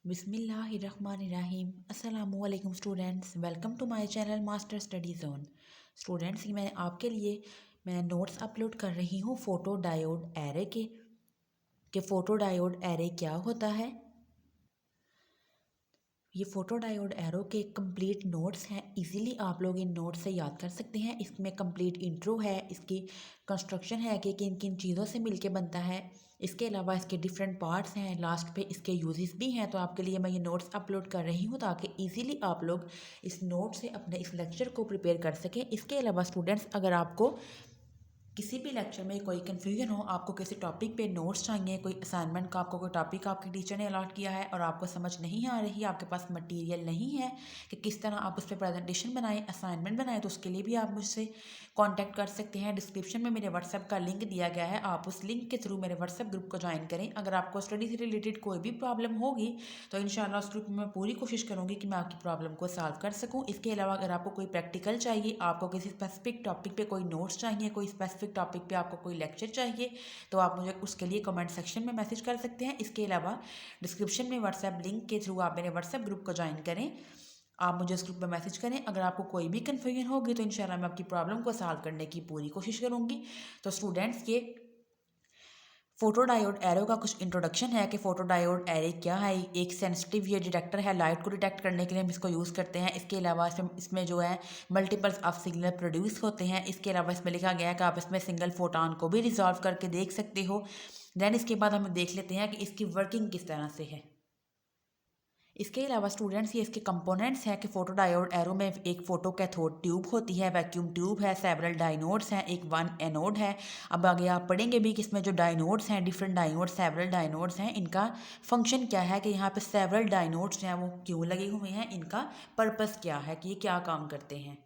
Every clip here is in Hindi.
बिस्मिल्लाहिर्रहमानिर्रहीम अस्सलामुअलैकुम students, welcome to my channel master study zone. Students, मैं आपके लिए नोट्स अपलोड कर रही हूँ फ़ोटो डायोड एरे के फ़ोटो डायोड एरे क्या होता है। ये फ़ोटो डायोड एरो के कंप्लीट नोट्स हैं। इजीली आप लोग इन नोट्स से याद कर सकते हैं। इसमें कंप्लीट इंट्रो है, इसकी कंस्ट्रक्शन है कि किन किन चीज़ों से मिलके बनता है। इसके अलावा इसके डिफरेंट पार्ट्स हैं, लास्ट पे इसके यूजेस भी हैं। तो आपके लिए मैं ये नोट्स अपलोड कर रही हूँ ताकि इजीली आप लोग इस नोट से अपने इस लेक्चर को प्रिपेयर कर सकें। इसके अलावा स्टूडेंट्स, अगर आपको किसी भी लेक्चर में कोई कन्फ्यूजन हो, आपको किसी टॉपिक पे नोट्स चाहिए, कोई असाइनमेंट का आपको कोई टॉपिक आपके टीचर ने अलॉट किया है और आपको समझ नहीं आ रही, आपके पास मटेरियल नहीं है कि किस तरह आप उस पर प्रेजेंटेशन बनाएं, असाइनमेंट बनाएं, तो उसके लिए भी आप मुझसे कांटेक्ट कर सकते हैं। डिस्क्रिप्शन में मेरे व्हाट्सएप का लिंक दिया गया है, आप उस लिंक के थ्रू मेरे व्हाट्सएप ग्रुप को ज्वाइन करें। अगर आपको स्टडी से रिलेटेड कोई भी प्रॉब्लम होगी तो इंशाल्लाह उस ग्रुप में मैं पूरी कोशिश करूँगी कि मैं आपकी प्रॉब्लम को सॉल्व कर सकूँ। इसके अलावा अगर आपको कोई प्रैक्टिकल चाहिए, आपको किसी स्पेसिफिक टॉपिक पे कोई नोट्स चाहिए, कोई स्पेसिफिक टॉपिक पे आपको कोई लेक्चर चाहिए, तो आप मुझे उसके लिए कमेंट सेक्शन में मैसेज कर सकते हैं। इसके अलावा डिस्क्रिप्शन में व्हाट्सएप लिंक के थ्रू आप मेरे व्हाट्सएप ग्रुप को ज्वाइन करें, आप मुझे उस ग्रुप में मैसेज करें। अगर आपको कोई भी कन्फ्यूजन होगी तो इंशाल्लाह मैं आपकी प्रॉब्लम को सॉल्व करने की पूरी कोशिश करूँगी। तो स्टूडेंट्स, ये फोटो डायोड एरो का कुछ इंट्रोडक्शन है कि फोटो डायोड एरे क्या है। एक सेंसिटिव ये डिटेक्टर है, लाइट को डिटेक्ट करने के लिए हम इसको यूज़ करते हैं। इसके अलावा इसमें जो है मल्टीपल्स ऑफ सिग्नल प्रोड्यूस होते हैं। इसके अलावा इसमें लिखा गया है कि आप इसमें सिंगल फोटोन को भी रिजॉल्व करके देख सकते हो। देन इसके बाद हम देख लेते हैं कि इसकी वर्किंग किस तरह से है। इसके अलावा स्टूडेंट्स, ये इसके कंपोनेंट्स हैं कि फोटो डायोड एरो में एक फोटो कैथोड ट्यूब होती है, वैक्यूम ट्यूब है, सेवरल डायनोड्स हैं, एक वन एनोड है। अब आगे आप पढ़ेंगे भी कि इसमें जो डायनोड्स हैं, डिफरेंट डायनोड्स, सेवरल डायनोड्स हैं, इनका फंक्शन क्या है, कि यहाँ पे सेवरल डायनोड्स जो हैं वो क्यों लगे हुए हैं, इनका पर्पस क्या है, कि ये क्या काम करते हैं।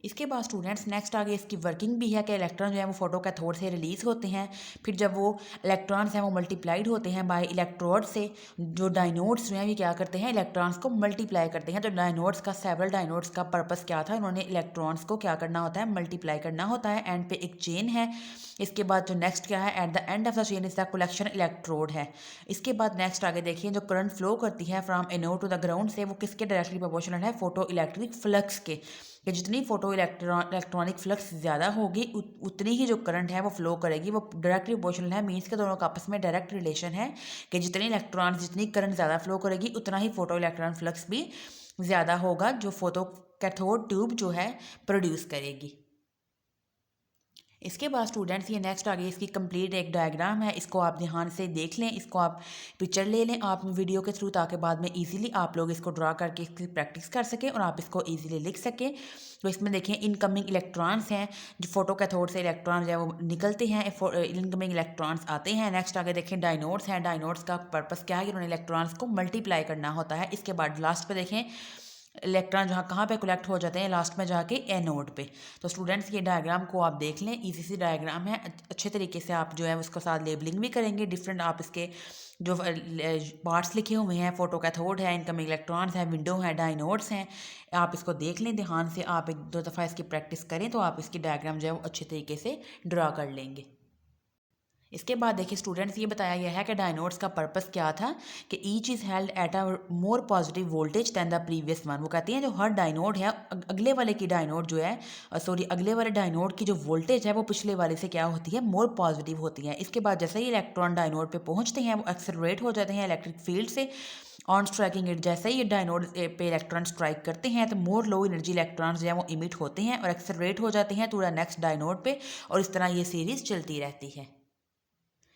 इसके बाद स्टूडेंट्स, नेक्स्ट आगे इसकी वर्किंग भी है कि इलेक्ट्रॉन जो है वो फोटो कैथोड से रिलीज़ होते हैं। फिर जब वो इलेक्ट्रॉन्स हैं वो मल्टीप्लाइड होते हैं बाय इलेक्ट्रोड से। जो डायनोड्स जो हैं ये क्या करते हैं, इलेक्ट्रॉन्स को मल्टीप्लाई करते हैं। तो डायनोड्स का, सेवरल डायनोड्स का पर्पस क्या था, उन्होंने इलेक्ट्रॉन्स को क्या करना होता है, मल्टीप्लाई करना होता है। एंड पे एक चेन है। इसके बाद जो नेक्स्ट क्या है, at the end of the chain is the collection electrode है। इसके बाद नेक्स्ट आगे देखिए, जो करंट फ्लो करती है from anode to the ground से, वो किसके डायरेक्टली प्रोपोर्शनल है, फोटो इलेक्ट्रिक फ्लक्स के। कि जितनी फोटो इलेक्ट्रॉनिक फ्लक्स ज़्यादा होगी उतनी ही जो करंट है वो फ्लो करेगी। वो डायरेक्टली प्रोपोर्शनल है, मीन्स के दोनों का आपस में डायरेक्ट रिलेशन है कि जितने इलेक्ट्रॉन, जितनी करंट ज़्यादा फ्लो करेगी उतना ही फोटो इलेक्ट्रॉन फ्लक्स भी ज़्यादा होगा, जो फोटो कैथोड ट्यूब जो है प्रोड्यूस करेगी। इसके बाद स्टूडेंट्स, ये नेक्स्ट आगे इसकी कंप्लीट एक डायग्राम है, इसको आप ध्यान से देख लें, इसको आप पिक्चर ले लें आप वीडियो के थ्रू, ताकि बाद में इजीली आप लोग इसको ड्रा करके इसकी प्रैक्टिस कर सकें और आप इसको इजीली लिख सकें। तो इसमें देखें, इनकमिंग इलेक्ट्रॉन्स हैं, जो फोटो कैथोड से इलेक्ट्रॉन जो है वो निकलते हैं, इनकमिंग इलेक्ट्रॉन्स आते हैं। नेक्स्ट आगे देखें, डायनोड्स हैं। डायनोड्स का पर्पस क्या है, उन्होंने इलेक्ट्रॉन्स को मल्टीप्लाई करना होता है। इसके बाद लास्ट पे देखें, इलेक्ट्रॉन जहाँ कहाँ पे कलेक्ट हो जाते हैं, लास्ट में जाके एनोड पे। तो स्टूडेंट्स, ये डायग्राम को आप देख लें, इजी सी डायग्राम है, अच्छे तरीके से आप जो है उसको साथ लेबलिंग भी करेंगे। डिफरेंट आप इसके जो पार्ट्स लिखे हुए हैं, फोटो कैथोड है, इनकमिंग इलेक्ट्रॉन्स है, विंडो है, डायनोड्स हैं, आप इसको देख लें ध्यान से। आप एक दो दफ़ा इसकी प्रैक्टिस करें तो आप इसकी डायग्राम जो है वो अच्छे तरीके से ड्रा कर लेंगे। इसके बाद देखिए स्टूडेंट्स, ये बताया गया है कि डायनोड्स का पर्पस क्या था, कि each is held at a more positive voltage than the previous one. वो कहते हैं जो हर डायनोड है, अगले वाले की डायनोड जो है, सॉरी, अगले वाले डायनोड की जो वोल्टेज है वो पिछले वाले से क्या होती है, मोर पॉजिटिव होती है। इसके बाद जैसे ही इलेक्ट्रॉन डायनोड पे पहुंचते हैं वो एक्सेलरेट हो जाते हैं इलेक्ट्रिक फील्ड से। ऑन स्ट्राइकिंग इट, जैसे ही ये डायनोड पे इलेक्ट्रॉन स्ट्राइक करते हैं तो मोर लो एनर्जी इलेक्ट्रॉन्स जो है वो इमिट होते हैं और एक्सेलरेट हो जाते हैं थोड़ा नेक्स्ट डायनोड पे, और इस तरह ये सीरीज चलती रहती है।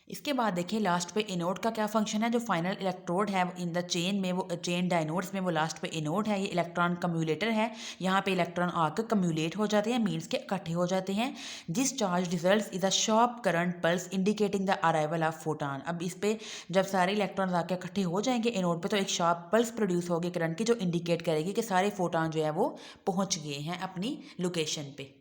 इसके बाद देखिए लास्ट पे एनोड का क्या फंक्शन है। जो फाइनल इलेक्ट्रोड है इन द चेन में, वो चेन डायनोड्स में, वो लास्ट पे एनोड है, ये इलेक्ट्रॉन कम्यूलेटर है। यहाँ पे इलेक्ट्रॉन आकर कम्यूलेट हो जाते हैं, मीन्स के इकट्ठे हो जाते हैं। जिस charge result is a sharp current pulse indicating the arrival of photon. अब इस पे जब सारे इलेक्ट्रॉन आके इकट्ठे हो जाएंगे एनोड पे, तो एक शार्प पल्स प्रोड्यूस होगी करंट की, जो इंडिकेट करेगी कि सारे फोटॉन जो है वो पहुँच गए हैं अपनी लोकेशन पे।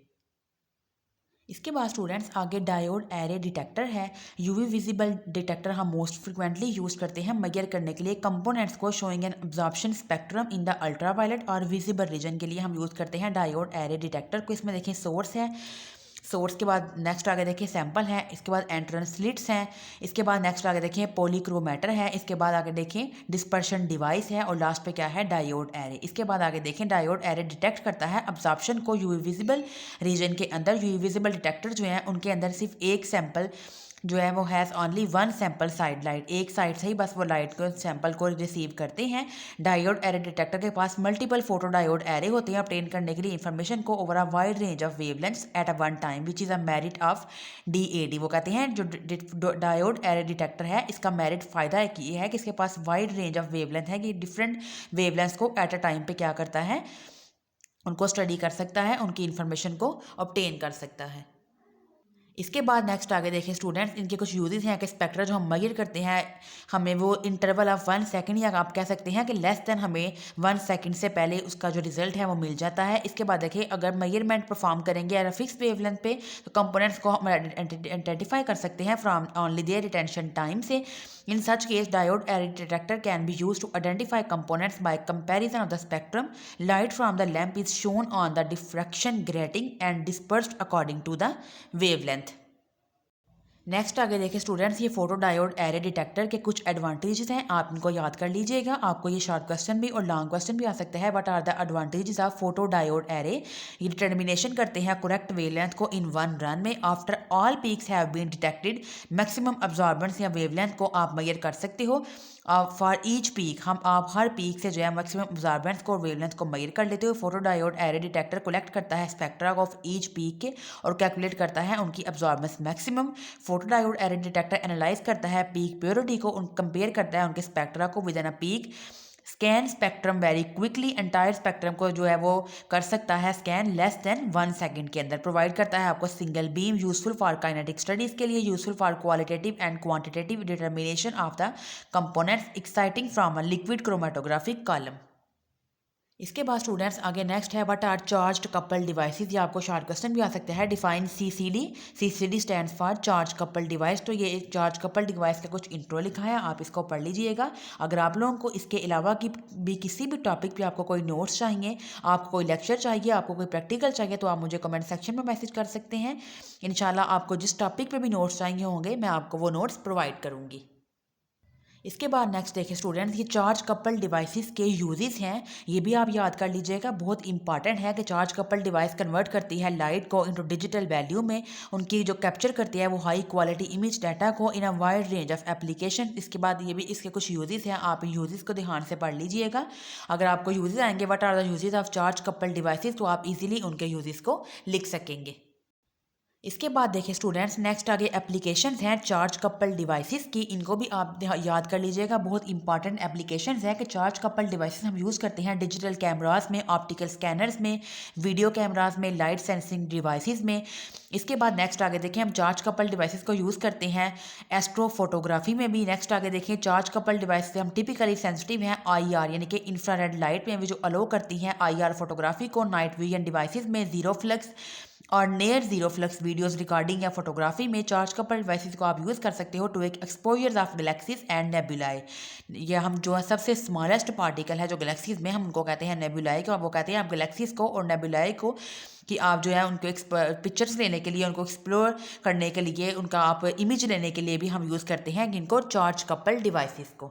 इसके बाद स्टूडेंट्स आगे डायोड एरे डिटेक्टर है। यूवी विजिबल डिटेक्टर हम मोस्ट फ्रिक्वेंटली यूज़ करते हैं मेजर करने के लिए कंपोनेंट्स को, showing an absorption spectrum in the ultraviolet और विजिबल रीजन के लिए हम यूज़ करते हैं डायोड एरे डिटेक्टर को। इसमें देखें सोर्स है, सोर्स के बाद नेक्स्ट आगे देखिए सैंपल है, इसके बाद एंट्रेंस स्लिट्स हैं, इसके बाद नेक्स्ट आगे देखिए पॉलीक्रोमेटर है, इसके बाद आगे देखें डिस्पर्शन डिवाइस है और लास्ट पे क्या है डायोड एरे। इसके बाद आगे देखें डायोड एरे डिटेक्ट करता है अब्जॉर्प्शन को यूवी विजिबल रीजन के अंदर। यूवी विजिबल डिटेक्टर जो है उनके अंदर सिर्फ एक सैंपल जो है वो has only one sample side light, एक साइड से ही बस वो लाइट को सैंपल को रिसीव करते हैं। डायोड एरे डिटेक्टर के पास मल्टीपल फोटो डायोड एरे होते हैं ऑब्टेन करने के लिए इंफॉर्मेशन को over a wide range of wavelengths at a one time which is a merit of DAD। वो कहते हैं जो डायोड एरे डिटेक्टर है इसका मेरिट फ़ायदा है कि ये है कि इसके पास वाइड रेंज ऑफ वेवलेंथ है कि डिफरेंट वेवलेंथ्स को एट अ टाइम पे क्या करता है, उनको स्टडी कर सकता है, उनकी इंफॉर्मेशन को ऑब्टेन कर सकता है। इसके बाद नेक्स्ट आगे देखें स्टूडेंट्स, इनके कुछ यूजेस हैं कि स्पेक्ट्रा जो हम मेजर करते हैं हमें वो इंटरवल ऑफ 1 सेकंड या आप कह सकते हैं कि लेस देन हमें 1 सेकंड से पहले उसका जो रिजल्ट है वो मिल जाता है। इसके बाद देखिए अगर मेजरमेंट परफॉर्म करेंगे या फिक्स वेवलेंथ पे तो कंपोनेंट्स को हम आइडेंटिफाई कर सकते हैं from only their retention time से। In such case diode array detector can be use to identify components by comparison of the spectrum. Light from the lamp is shone on the diffraction grating and dispersed according to the wavelength. Next आगे देखिए स्टूडेंट्स, ये फोटो डायोड एरे डिटेक्टर के कुछ एडवांटेजेस हैं, आप इनको याद कर लीजिएगा। आपको ये शॉर्ट क्वेश्चन भी और लॉन्ग क्वेश्चन भी आ सकता है। What are the advantages of photo diode array? ये डिटर्मिनेशन करते हैं करेक्ट वेवलेंथ को इन वन रन में after all peaks have been detected. Maximum absorbance या वेवलेंथ को आप मेजर कर सकते हो फॉर ईच पीक। आप हर पीक से जो है मैक्सिमम अब्जॉर्बेंस को और वेवलेंथ को मेजर कर लेते हो। Photo diode array detector collect करता है स्पेक्ट्रा ऑफ ईच पीक के और कैलकुलेट करता है उनकी absorbance maximum. Photo diode array detector analyse करता है पीक प्योरिटी को, कंपेयर करता है उनके स्पेक्ट्रा को with in a peak. Scan spectrum very quickly, entire spectrum को जो है वो कर सकता है स्कैन लेस देन 1 सेकंड के अंदर। प्रोवाइड करता है आपको single beam, useful for kinetic studies के लिए, useful for qualitative and quantitative determination of the components, exciting from a liquid chromatographic column. इसके बाद स्टूडेंट्स आगे नेक्स्ट है what are charged couple devices. ये आपको शॉर्ट क्वेश्चन भी आ सकता है। Define CCD stands for charge couple device. तो ये एक चार्ज कपल डिवाइस का कुछ इंट्रो लिखा है, आप इसको पढ़ लीजिएगा। अगर आप लोगों को इसके अलावा की भी किसी भी टॉपिक पे आपको कोई नोट्स चाहिए, आपको कोई लेक्चर चाहिए, आपको कोई प्रैक्टिकल चाहिए तो आप मुझे कमेंट सेक्शन में मैसेज कर सकते हैं। इंशाल्लाह आपको जिस टॉपिक पे भी नोट्स चाहिए होंगे मैं आपको वो नोट्स प्रोवाइड करूँगी। इसके बाद नेक्स्ट देखिए स्टूडेंट्स, ये चार्ज कपल डिवाइसेस के यूजेस हैं, ये भी आप याद कर लीजिएगा। बहुत इंपॉर्टेंट है कि चार्ज कपल डिवाइस कन्वर्ट करती है लाइट को इनटू डिजिटल वैल्यू में। उनकी जो कैप्चर करती है वो हाई क्वालिटी इमेज डाटा को in a wide range of application. इसके बाद ये भी इसके कुछ यूजेस हैं, आप यूजेस को ध्यान से पढ़ लीजिएगा। अगर आपको यूजेस आएंगे what are the uses of charge couple devices तो आप इजीली उनके यूजेस को लिख सकेंगे। इसके बाद देखिए स्टूडेंट्स नेक्स्ट आगे एप्लीकेशंस हैं चार्ज कपल डिवाइसेस की, इनको भी आप याद कर लीजिएगा। बहुत इंपॉर्टेंट एप्लीकेशंस हैं कि चार्ज कपल डिवाइसेस हम यूज़ करते हैं डिजिटल कैमरास में, ऑप्टिकल स्कैनर्स में, वीडियो कैमरास में, लाइट सेंसिंग डिवाइसेस में। इसके बाद नेक्स्ट आगे देखें हम चार्ज कपल डिवाइसेस को यूज़ करते हैं एस्ट्रो फोटोग्राफी में भी। नेक्स्ट आगे देखें चार्ज कपल डिवाइस से हम टिपिकली सेंसिटिव हैं IR यानी कि इंफ्रारेड लाइट में भी जो अलो करती हैं IR फोटोग्राफी को। नाइट विजन डिवाइसेस में जीरो फ्लक्स और near zero flux videos recording या फोटोग्राफी में चार्ज कपल डिवाइसेस को आप यूज़ कर सकते हो टू एक एक्सपोजर्स ऑफ गैलेक्सीज एंड नेबुलाई। ये हम जो है सबसे स्मॉलेस्ट पार्टिकल है जो गैलेक्सीज में हम उनको कहते हैं नेबुलाई को। वो कहते हैं आप गैलेक्सीज को और नेबुलाई को कि आप जो है उनको पिक्चर्स लेने के लिए, उनको एक्सप्लोर करने के लिए, उनका आप इमेज लेने के लिए भी हम यूज़ करते हैं इनको चार्ज कपल डिवाइसेस को।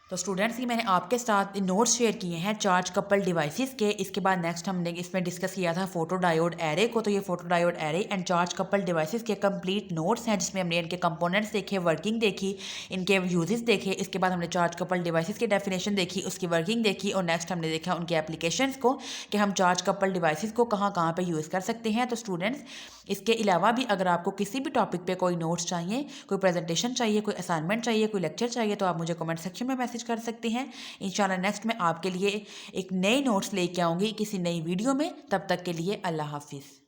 तो स्टूडेंट्स ये मैंने आपके साथ नोट्स शेयर किए हैं चार्ज कपल डिवाइसेस के। इसके बाद नेक्स्ट हमने इसमें डिस्कस किया था फोटो डायोड एरे को। तो ये photo diode array and charge couple devices के कंप्लीट नोट्स हैं जिसमें हमने इनके कंपोनेंट्स देखे, वर्किंग देखी, इनके यूजेस देखे। इसके बाद हमने चार्ज कपल डिवाइसेस की डेफिनेशन देखी, उसकी वर्किंग देखी और नेक्स्ट हमने देखा उनके एप्लीकेशंस को कि हम चार्ज कपल डिवाइसेस को कहाँ कहाँ पे यूज़ कर सकते हैं। तो स्टूडेंट्स इसके अलावा भी अगर आपको किसी भी टॉपिक पे कोई नोट्स चाहिए, कोई प्रेजेंटेशन चाहिए, कोई असाइनमेंट चाहिए, कोई लेक्चर चाहिए तो आप मुझे कमेंट सेक्शन में मैसेज कर सकते हैं। इंशाल्लाह नेक्स्ट मैं आपके लिए एक नए नोट्स लेके आऊँगी किसी नई वीडियो में। तब तक के लिए अल्लाह हाफिज़।